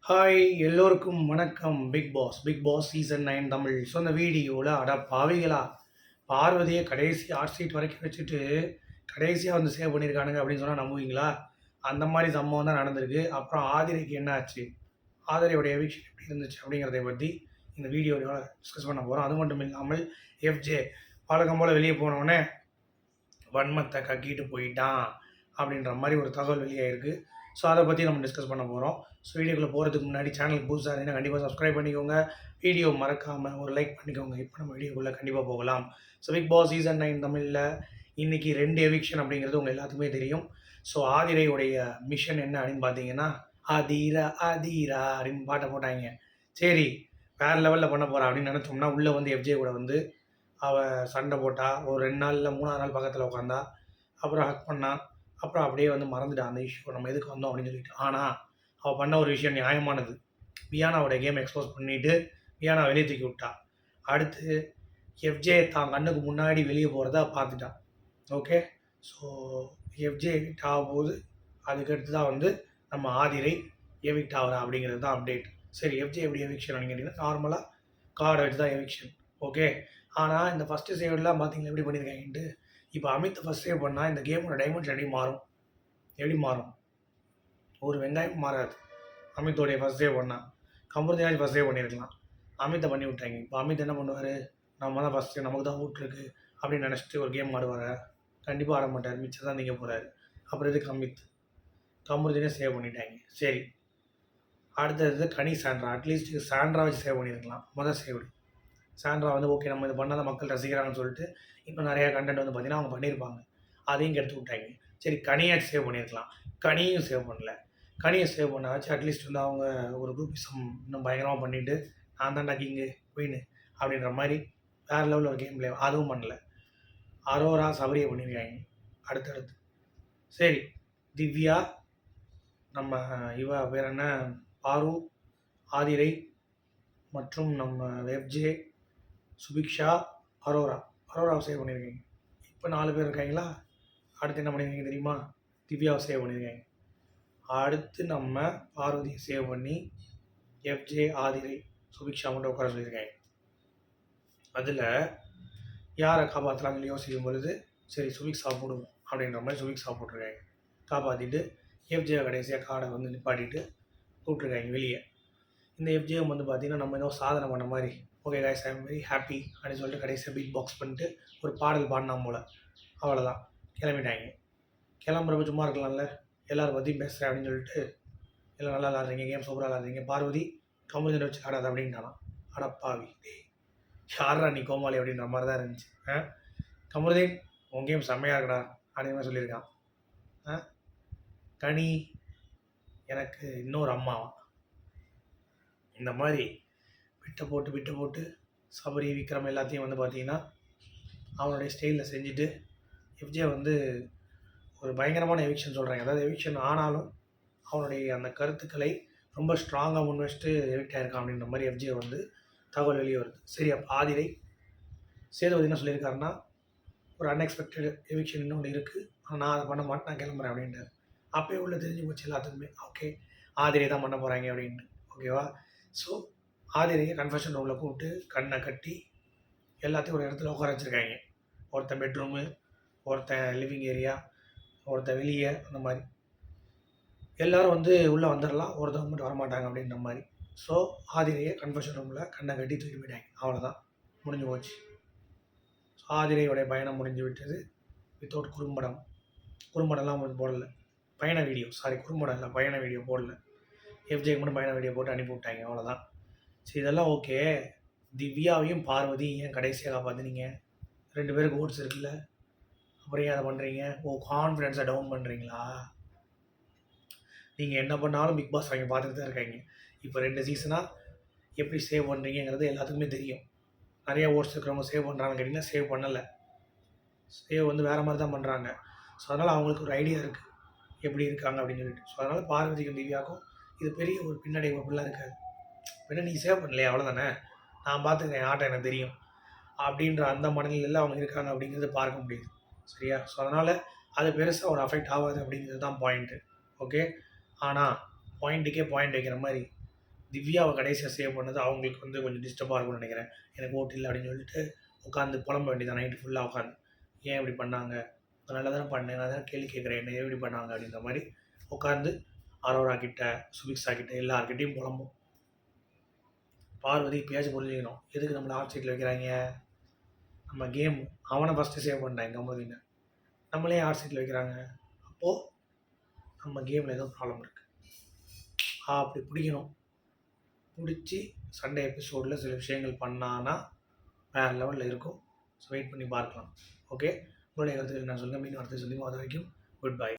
Hi எல்லோருக்கும் வணக்கம். Big boss season 9 Tamil. So இந்த வீடியோவில் அட பாவிகளா, பார்வதியை கடைசி ஹாட் சீட் வரைக்கும் வச்சுட்டு கடைசியாக வந்து சேவ் பண்ணியிருக்கானுங்க அப்படின்னு சொன்னால் நம்புவீங்களா? அந்த மாதிரி சம்பவம் தான் நடந்திருக்கு. அப்புறம் ஆதிரைக்கு என்ன ஆச்சு, ஆதிரையோட எவிக்ஷன் எப்படி இருந்துச்சு அப்படிங்கிறத பற்றி இந்த வீடியோவில் டிஸ்கஸ் பண்ண போகிறோம். அது மட்டும் இல்லாமல் எஃப்ஜே பழக்கம் போல் வெளியே போனவுடனே வன்மத்தை கக்கிட்டு போயிட்டான் அப்படின்ற மாதிரி ஒரு தகவல் வெளியாயிருக்கு. ஸோ அதை பற்றி நம்ம டிஸ்கஸ் பண்ண போகிறோம். ஸோ வீடியோக்குள்ளே போகிறதுக்கு முன்னாடி சேனலுக்கு புதுசாக இருந்தீங்கன்னா கண்டிப்பாக சப்ஸ்கிரைப் பண்ணிக்கோங்க. வீடியோ மறக்காமல் ஒரு லைக் பண்ணிக்கோங்க. இப்போ நம்ம வீடியோக்குள்ளே கண்டிப்பாக போகலாம். ஸோ பிக் பாஸ் சீசன் 9 தமிழில் இன்றைக்கி 2 எவிக்ஷன் அப்படிங்கிறது உங்கள் எல்லாத்துக்குமே தெரியும். ஸோ ஆதிரையுடைய மிஷன் என்ன அப்படின்னு பார்த்தீங்கன்னா, ஆதீரா ஆதீரா அப்படின்னு பாட்டை போட்டாங்க. சரி, வேறு லெவலில் பண்ண போகிறா அப்படின்னு நினச்சோம்னா உள்ளே வந்து எஃப்ஜே கூட வந்து அவள் சண்டை போட்டா. ஒரு 2 நாள் இல்லை 3ஆவது நாள் பக்கத்தில் உட்காந்தா. அப்புறம் ஹக் பண்ணா. அப்புறம் அப்படியே வந்து மறந்துட்டான் அந்த இஷ்யூ, நம்ம எதுக்கு வந்தோம் அப்படின்னு சொல்லிட்டு. ஆனால் அவள் பண்ண ஒரு விஷயம் நியாயமானது. வியானாவோட கேம் எக்ஸ்போஸ் பண்ணிவிட்டு வியானா வெளியே தூக்கி விட்டா. அடுத்து எஃப்ஜே தான் கண்ணுக்கு முன்னாடி வெளியே போகிறத பார்த்துட்டான். ஓகே, ஸோ எஃப்ஜே எவிக்ட் ஆகும்போது அதுக்கடுத்து தான் வந்து நம்ம ஆதிரை எவிக்ட் ஆகிறா அப்படிங்கிறது தான் அப்டேட். சரி, எஃப்ஜே எப்படி எவிக்ஷன் அப்படின்னு கேட்டிங்கன்னா நார்மலாக கார்டை வச்சு தான் எவிக்ஷன். ஓகே, ஆனால் இந்த ஃபஸ்ட்டு சேவ்லாம் பார்த்தீங்கன்னா எப்படி பண்ணியிருக்காங்கன்ட்டு. இப்போ அமித் ஃபஸ்ட் சேவ் பண்ணால் இந்த கேமோட டைமென்ஷன் எப்படி மாறும்? ஒரு வெங்காயம் மாறாது. அமித்தோடைய ஃபஸ்ட் சேவ் பண்ணால் கம்பூர்தியாச்சும் ஃபஸ்ட் சேவ் பண்ணியிருக்கலாம். அமித்தை பண்ணி விட்டாங்க. இப்போ அமித் என்ன பண்ணுவார், நம்ம தான் ஃபஸ்ட்டு, நமக்கு தான் அவுட் இருக்குது அப்படின்னு நினச்சிட்டு ஒரு கேம் ஆடுவார்? கண்டிப்பாக ஆட மாட்டார். மிச்சம் தான் நீங்கள் போகிறாரு. அப்புறம் எதுக்கு அமித்? கம்பூர்தினே சேவ் பண்ணிட்டாங்க. சரி, அடுத்தது கனி சாண்ட்ரா. அட்லீஸ்ட் சாண்ட்ரா வச்சு சேவ் பண்ணியிருக்கலாம். மொதல் சேவ் சாண்ட்ரா வந்து ஓகே நம்ம இது பண்ணால் தான் மக்கள் ரசிக்கிறாங்கன்னு சொல்லிட்டு இன்னும் நிறையா கண்டென்ட் வந்து பார்த்திங்கன்னா அவங்க பண்ணியிருப்பாங்க. அதையும் கெடுத்து விட்டாங்க. சரி, கனியாச்சும் சேவ் பண்ணியிருக்கலாம். கனியும் சேவ் பண்ணல. கனியை சேவ் பண்ணாச்சு அட்லீஸ்ட் வந்து அவங்க ஒரு குரூப்பிசம் இன்னும் பயங்கரமாக பண்ணிவிட்டு நான் தான்டா கிங்கு குயின்னு அப்படின்ற மாதிரி வேறு லெவலில் ஒரு கேம் பிளே அதுவும் பண்ணல. அரோரா சபரியை பண்ணியிருக்காங்க அடுத்தடுத்து. சரி, திவ்யா, நம்ம இவ பேர் என்ன, பாரு, ஆதிரை மற்றும் நம்ம எஃப்ஜே, சுபிக்ஷா, அரோராவை சேவ் பண்ணியிருக்கீங்க. இப்போ 4 பேர் இருக்காங்களா? அடுத்து என்ன பண்ணியிருக்கீங்க தெரியுமா? திவ்யாவை சேவ் பண்ணியிருக்காங்க. அடுத்து நம்ம பார்வதியை சேவ் பண்ணி எஃப்ஜே, ஆதிரை, சுபிக்ஷா மட்டும் உட்கார சொல்லியிருக்காங்க. அதில் யாரை காப்பாற்றலாம்னு யோசிக்கும் பொழுது சரி சுபிக்ஷா போடுவோம் அப்படின்ற மாதிரி சுபிக்ஷா போட்டிருக்காங்க. காப்பாற்றிட்டு எஃப்ஜே கடைசியாக கார்டை வந்து நிப்பாட்டிட்டு கூப்பிட்ருக்காங்க வெளியே. இந்த எஃப்ஜேஎம் வந்து பார்த்திங்கன்னா நம்ம ஏதோ சாதனை பண்ண மாதிரி okay guys I am very happy அப்படின்னு சொல்லிட்டு கடைசியாக பீட் பாக்ஸ் பண்ணிட்டு ஒரு பாடல் பாடினா போல் அவ்வளோதான் கிளம்பிட்டாங்க. கிளம்புறப்ப சும்மா இருக்கலாம்ல, எல்லோரும் பற்றியும் பேசுகிறேன் அப்படின்னு சொல்லிட்டு எல்லாம் நல்லா விளாட்றீங்க, கேம் சூப்பராக விளாட்றீங்க, பார்வதி கமுதினை வச்சு ஆடாது அப்படின்ட்டானா. அடப்பாவி, யாரா நீ கோமாளி அப்படின்ற மாதிரி தான் இருந்துச்சு. கமருதீன் உன் கேம் செம்மையாக இருக்கடா அப்படின்னு மாதிரி சொல்லியிருக்கான். கனி எனக்கு இன்னொரு அம்மாவா இந்த மாதிரி விட்ட போட்டு சபரி விக்ரம் எல்லாத்தையும் வந்து பார்த்திங்கன்னா அவனுடைய ஸ்டைலில் செஞ்சுட்டு எஃப்ஜே வந்து ஒரு பயங்கரமான எவிக்ஷன் சொல்கிறாங்க. அதாவது எவிக்ஷன் ஆனாலும் அவனுடைய அந்த கருத்துக்களை ரொம்ப ஸ்ட்ராங்காக முன் வச்சுட்டு எவிக்ட் ஆகிருக்கான் அப்படின்ற மாதிரி எஃப்ஜே வந்து தகவல் வெளியே வருது. சரி, அப்போ ஆதிரை சேதுபதி என்ன சொல்லியிருக்காருன்னா ஒரு அன்எக்ஸ்பெக்டட் எவிக்ஷன் இன்னொன்று இருக்குது, ஆனால் நான் அதை பண்ண மாட்டேன், நான் கிளம்புறேன் அப்படின்ட்டு. அப்போயே உள்ள தெரிஞ்சு போச்சு எல்லாத்துக்குமே, ஓகே ஆதிரை தான் பண்ண போகிறாங்க அப்படின்ட்டு. ஓகேவா? ஸோ ஆதிரையை கன்ஃபெஷன் ரூமில் கூப்பிட்டு கண்ணை கட்டி எல்லாத்தையும் ஒரு இடத்துல உட்கார வச்சுருக்காங்க. ஒருத்தன் பெட்ரூமு, ஒருத்தன் லிவிங் ஏரியா, ஒருத்தன் வெளியே, அந்த மாதிரி எல்லோரும் வந்து உள்ளே வந்துடலாம், ஒருத்தவங்க மட்டும் வரமாட்டாங்க அப்படின்ற மாதிரி. ஸோ ஆதிரையை கன்ஃபெஷன் ரூமில் கண்ணை கட்டி தூக்கி போயிட்டாங்க. அவ்வளோதான், முடிஞ்சு போச்சு. ஸோ ஆதிரையோடைய பயணம் முடிஞ்சு விட்டது. வித்தவுட் குறும்படம்லாம் வந்து போடலை, பயண வீடியோ, குறும்படம் இல்லை, பயண வீடியோ போடல. எஃப்ஜேக்கு மட்டும் பயண வீடியோ போட்டு அனுப்பி விட்டாங்க, அவ்வளோதான். சரி, இதெல்லாம் ஓகே. திவ்யாவையும் பார்வதியும் ஏன் கடைசியாக காப்பாற்றினீங்க? 2 பேருக்கு ஓட்ஸ் இருக்குல்ல, அப்புறம் ஏன் அதை பண்ணுறீங்க? கான்ஃபிடென்ஸை டவுன் பண்ணுறீங்களா? நீங்கள் என்ன பண்ணாலும் பிக் பாஸ் அவங்க பார்த்துட்டு தான் இருக்காங்க. இப்போ 2 சீசனாக எப்படி சேவ் பண்ணுறீங்கிறது எல்லாத்துக்குமே தெரியும். நிறையா ஓட்ஸ் இருக்கிறவங்க சேவ் பண்ணுறாங்கன்னு கேட்டிங்கன்னா சேவ் பண்ணலை. சேவ் வந்து வேறு மாதிரி தான் பண்ணுறாங்க. ஸோ அதனால் அவங்களுக்கு ஒரு ஐடியா இருக்குது எப்படி இருக்காங்க அப்படின்னு சொல்லிட்டு. ஸோ அதனால் பார்வதிக்கும் திவ்யாவுக்கும் இது பெரிய ஒரு பின்னடைவு அப்படிலாம் இருக்காது. வேணா நீ சேவ் பண்ணலையே அவ்வளோதானே, நான் பார்த்துக்கிறேன், ஆட்டம் எனக்கு தெரியும் அப்படின்ற அந்த மனநிலையில் அவங்க இருக்காங்க அப்படிங்கிறது பார்க்க முடியுது. சரியா? ஸோ அதனால் அது பெருசாக ஒரு அஃபெக்ட் ஆகாது அப்படிங்கிறது தான் பாயிண்ட்டு. ஓகே, ஆனால் பாயிண்ட்டுக்கே பாயிண்ட் வைக்கிற மாதிரி திவ்யாவை கடைசியா சேவ் பண்ணது அவங்களுக்கு வந்து கொஞ்சம் டிஸ்டர்பா இருக்கும்னு நெனைக்கிறேன். எனக்கு ஓட்டு இல்ல அப்படின்னு சொல்லிட்டு உட்காந்து புலம்ப வேண்டியதுதான் நைட்டு ஃபுல்லா உட்காந்து. ஏன் இப்படி பண்ணாங்க? நான் நல்லா தானே பண்ணேன். நான் தானே கேள்வி கேட்கிறேன். என்ன ஏன் இப்படி பண்ணாங்க? அப்படின்ற மாரி உட்காந்து அரோரா கிட்ட, சுபிக்ஷா கிட்ட எல்லார்கிட்டயும் புலம்பும். பார்வதி இப்பயாச்சும் புரிஞ்சுக்கணும். எதுக்கு நம்மள ஹாட் சீட்ல வைக்கிறாய்ங்க? நம்ம கேம் அவன ஃபர்ஸ்ட்டு சேவ் பண்ணிட்டாங்க கமருதீன. நம்மள ஏன் ஹாட் சீட்ல வைக்கிறாங்க? அப்போ நம்ம கேம்ல ஏதோ ப்ராப்ளம் இருக்கு. அப்படி புடிக்கணும். புடிச்சு சண்டே எபிசோட்ல சில விஷயங்கள் பண்ணானா, வேற லெவல்ல இருக்கும். ஸோ வெயிட் பண்ணி பார்க்கலாம். ஓகே. உங்களுடைய கருத்துக்கள் என்ன சொல்லுங்க. மீண்டும் அடுத்த சந்திப்போம். அது வரைக்கும் குட் பை.